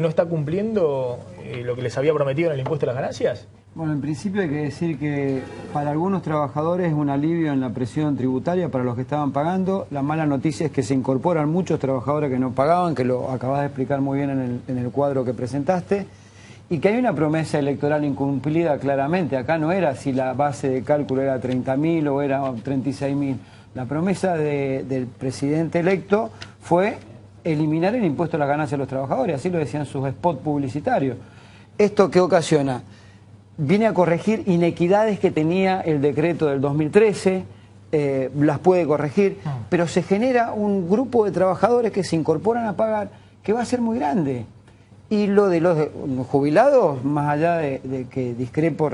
¿No está cumpliendo lo que les había prometido en el impuesto a las ganancias? Bueno, en principio hay que decir que para algunos trabajadores es un alivio en la presión tributaria para los que estaban pagando. La mala noticia es que se incorporan muchos trabajadores que no pagaban, que lo acabas de explicar muy bien en el cuadro que presentaste, y que hay una promesa electoral incumplida claramente. Acá no era si la base de cálculo era 30.000 o era 36.000. La promesa del presidente electo fue eliminar el impuesto a las ganancias de los trabajadores, así lo decían sus spots publicitarios. ¿Esto qué ocasiona? Viene a corregir inequidades que tenía el decreto del 2013, las puede corregir, pero se genera un grupo de trabajadores que se incorporan a pagar que va a ser muy grande. Y lo de los jubilados, más allá de que discrepo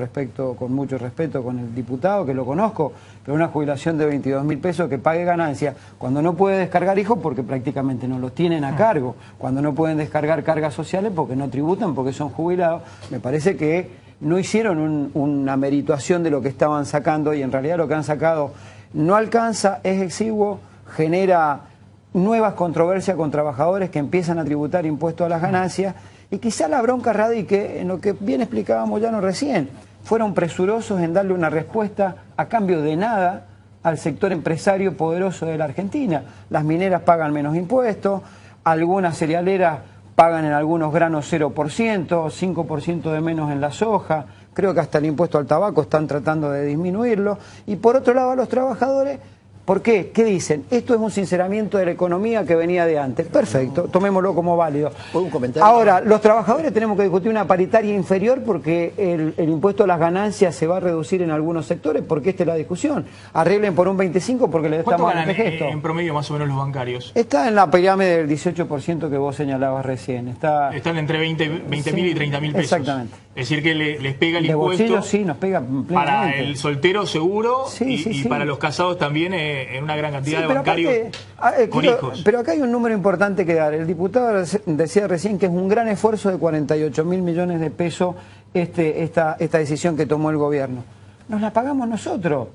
con mucho respeto con el diputado, que lo conozco, pero una jubilación de 22.000 pesos que pague ganancia, cuando no puede descargar hijos porque prácticamente no los tienen a cargo, cuando no pueden descargar cargas sociales porque no tributan, porque son jubilados, me parece que no hicieron una merituación de lo que estaban sacando y en realidad lo que han sacado no alcanza, es exiguo, genera nuevas controversias con trabajadores que empiezan a tributar impuestos a las ganancias y quizá la bronca radique en lo que bien explicábamos ya no recién. Fueron presurosos en darle una respuesta a cambio de nada al sector empresario poderoso de la Argentina. Las mineras pagan menos impuestos, algunas cerealeras pagan en algunos granos 0%, 5% de menos en la soja, creo que hasta el impuesto al tabaco están tratando de disminuirlo, y por otro lado a los trabajadores, ¿por qué? ¿Qué dicen? Esto es un sinceramiento de la economía que venía de antes. Perfecto, tomémoslo como válido. ¿Puedo un comentario? Ahora, los trabajadores tenemos que discutir una paritaria inferior porque el impuesto a las ganancias se va a reducir en algunos sectores, porque esta es la discusión. Arreglen por un 25 porque le estamos dando ¿Cuánto ganan gesto. en promedio más o menos los bancarios? Está en la pirámide del 18% que vos señalabas recién. Están entre 20.000 Sí, y 30.000 pesos. exactamente. Es decir, que les pega el De impuesto. bolsillo sí, nos pega plenamente. Para el soltero seguro Sí, y sí. para los casados también en una gran cantidad de pero bancarios aparte, con hijos. Pero acá hay un número importante que dar. El diputado decía recién que es un gran esfuerzo de 48.000 millones de pesos esta decisión que tomó el gobierno. Nos la pagamos nosotros.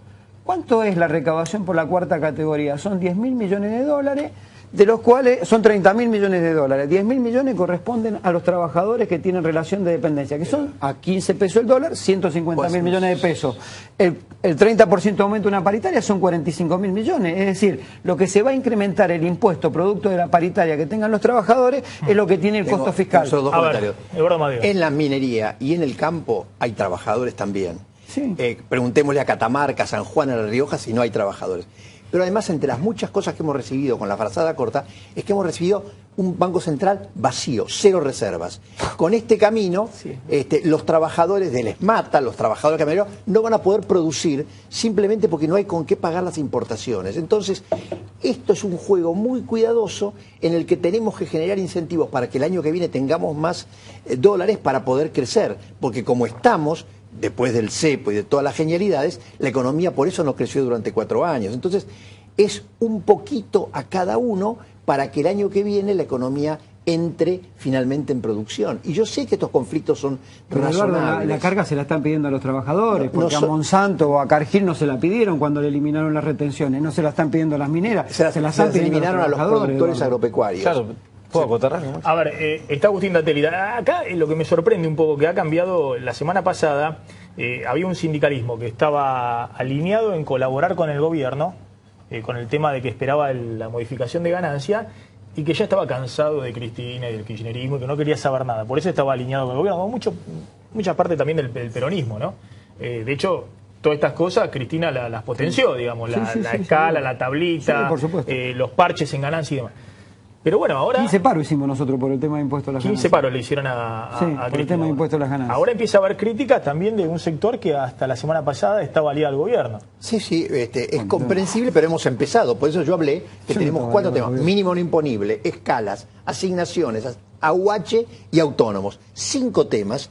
¿Cuánto es la recaudación por la cuarta categoría? Son 10.000 millones de dólares, de los cuales son 30.000 millones de dólares. 10.000 millones corresponden a los trabajadores que tienen relación de dependencia, que son a 15 pesos el dólar, 150.000 millones de pesos. El 30% de aumento de una paritaria son 45.000 millones. Es decir, lo que se va a incrementar el impuesto producto de la paritaria que tengan los trabajadores es lo que tiene el costo fiscal. Solo dos comentarios. Eduardo Madeo. En la minería y en el campo hay trabajadores también. Sí. Preguntémosle a Catamarca, San Juan, a La Rioja si no hay trabajadores. Pero además, entre las muchas cosas que hemos recibido con la frazada corta, es que hemos recibido un Banco Central vacío, cero reservas. Con este camino, los trabajadores del ESMATA, los trabajadores camioneros, no van a poder producir simplemente porque no hay con qué pagar las importaciones. Entonces, esto es un juego muy cuidadoso en el que tenemos que generar incentivos para que el año que viene tengamos más dólares para poder crecer. Porque como estamos, después del cepo y de todas las genialidades, la economía por eso no creció durante 4 años. Entonces, es un poquito a cada uno para que el año que viene la economía entre finalmente en producción. Y yo sé que estos conflictos son razonables. Eduardo, la carga se la están pidiendo a los trabajadores, porque a Monsanto o a Cargill no se la pidieron cuando le eliminaron las retenciones, no se la están pidiendo a las mineras, se las están pidiendo eliminaron a los productores Eduardo. agropecuarios. Claro. ¿Puedo acotar? A ver, está Agustín Datelli. Acá lo que me sorprende un poco, que ha cambiado la semana pasada, había un sindicalismo que estaba alineado en colaborar con el gobierno, con el tema de que esperaba la modificación de ganancia, y que ya estaba cansado de Cristina y del kirchnerismo, y que no quería saber nada. Por eso estaba alineado con el gobierno, mucha parte también del peronismo, ¿no? De hecho, todas estas cosas Cristina las potenció, digamos, la escala, la tablita, por supuesto. los parches en ganancia y demás. Pero bueno, ahora... 15 paros hicimos nosotros por el tema de impuestos a las ganancias. 15 paros le hicieron a Sí, Cristina. por el tema de impuestos a las ganancias. Ahora empieza a haber críticas también de un sector que hasta la semana pasada estaba aliado al gobierno. Sí, es comprensible, pero hemos empezado. Por eso yo hablé que tenemos 4 temas. Mínimo no imponible, escalas, asignaciones, AUH y autónomos. 5 temas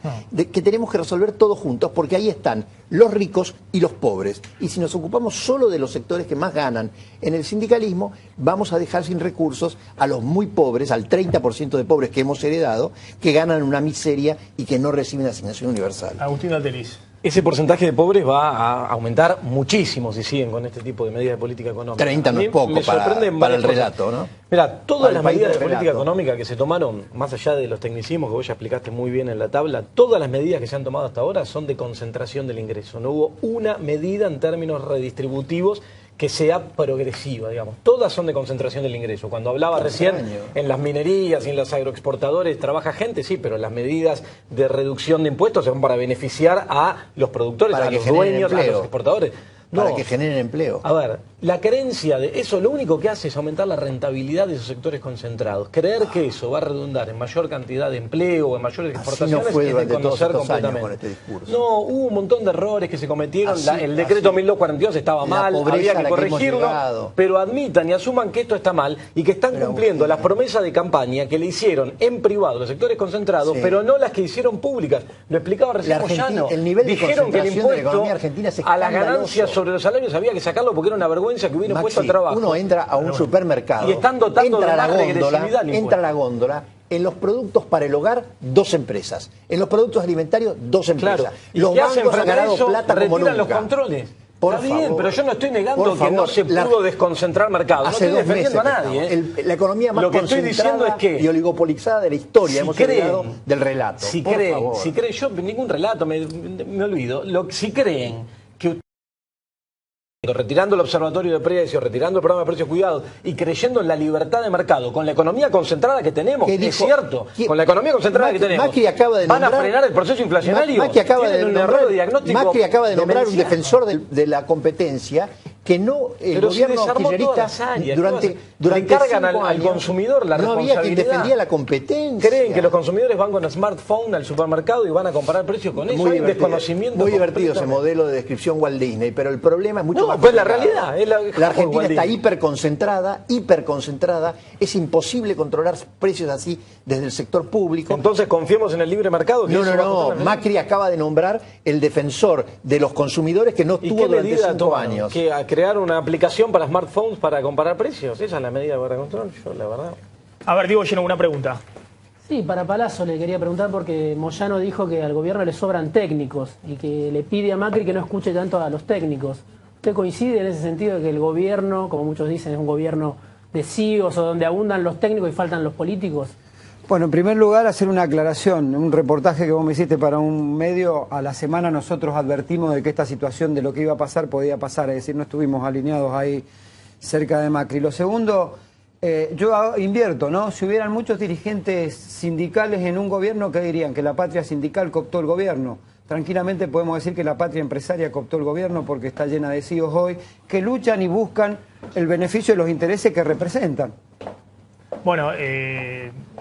que tenemos que resolver todos juntos, porque ahí están los ricos y los pobres. Y si nos ocupamos solo de los sectores que más ganan en el sindicalismo, vamos a dejar sin recursos a los muy pobres, al 30% de pobres que hemos heredado, que ganan una miseria y que no reciben asignación universal. Agustín Datelli. ese porcentaje de pobres va a aumentar muchísimo si siguen con este tipo de medidas de política económica. 30 no es poco para el relato, ¿no? Mira, todas las medidas de relato. política económica que se tomaron, más allá de los tecnicismos que vos ya explicaste muy bien en la tabla, todas las medidas que se han tomado hasta ahora son de concentración del ingreso. No hubo una medida en términos redistributivos que sea progresiva, digamos. Todas son de concentración del ingreso. Cuando hablaba recién en las minerías y en los agroexportadores trabaja gente, sí, pero las medidas de reducción de impuestos son para beneficiar a los productores, a los dueños, a los exportadores. Para que generen empleo. A ver, la creencia de eso lo único que hace es aumentar la rentabilidad de esos sectores concentrados. Creer que eso va a redundar en mayor cantidad de empleo o en mayores exportaciones no fue es durante desconocer todos estos años completamente. con este discurso. No, hubo un montón de errores que se cometieron. El decreto 1242 estaba mal, había que corregirlo, pero admitan y asuman que esto está mal y que están cumpliendo las promesas de campaña que le hicieron en privado los sectores concentrados, pero no las que hicieron públicas. Lo explicaba recién Moyano. El nivel de dijeron que el concentración de la impuesto economía argentina es a las escandaloso. ganancias sobre los salarios había que sacarlo porque era una vergüenza que hubiera puesto al trabajo. Uno entra a un supermercado, y están dotando entra de más regresividad al entra a la góndola, en los productos para el hogar, 2 empresas. En los productos alimentarios, 2 empresas. Claro. ¿Y los qué hacen bancos han frente a ganado eso? plata como Retiran nunca. los controles. Por Está bien, favor, pero yo no estoy negando por que favor, no se pudo desconcentrar mercado. No Hace estoy 2 meses defendiendo a nadie. la economía más lo que estoy diciendo es que y oligopolizada de la historia. si Hemos creen, heredado del relato. Si por creen, favor. yo ningún relato, me olvido. Si creen que retirando el observatorio de precios, retirando el programa de precios cuidados y creyendo en la libertad de mercado, con la economía concentrada que tenemos, es cierto, con la economía concentrada que tenemos, Macri acaba de ¿van nombrar, a frenar el proceso inflacionario? Macri acaba de un nombrar, error de diagnóstico Macri acaba de nombrar un demencial. defensor de la competencia que no el pero gobierno kirchnerista durante le cargan 5 al años consumidor la no responsabilidad. había quien defendía la competencia. Creen que los consumidores van con el smartphone al supermercado y van a comparar precios con eso. Hay desconocimiento. Muy divertido ese modelo de descripción Walt Disney, pero el problema es mucho más pues la complicado. realidad. La Argentina está hiperconcentrada, es imposible controlar precios así desde el sector público. Entonces confiemos en el libre mercado. No, Macri acaba de nombrar el defensor de los consumidores que no estuvo durante 5 años. Que a crear una aplicación para smartphones para comparar precios. Esa es la medida para control, yo la verdad. A ver, Diego Lleno, una pregunta. Sí, para Palazzo le quería preguntar porque Moyano dijo que al gobierno le sobran técnicos y que le pide a Macri que no escuche tanto a los técnicos. ¿Usted coincide en ese sentido de que el gobierno, como muchos dicen, es un gobierno de CIOs o donde abundan los técnicos y faltan los políticos? Bueno, en primer lugar, hacer una aclaración. Un reportaje que vos me hiciste para un medio, a la semana nosotros advertimos de que esta situación de lo que iba a pasar podía pasar, es decir, no estuvimos alineados ahí cerca de Macri. Lo segundo, yo invierto, ¿no? Si hubieran muchos dirigentes sindicales en un gobierno, ¿qué dirían? Que la patria sindical cooptó el gobierno. Tranquilamente podemos decir que la patria empresaria cooptó el gobierno porque está llena de CEOs hoy que luchan y buscan el beneficio de los intereses que representan. Bueno,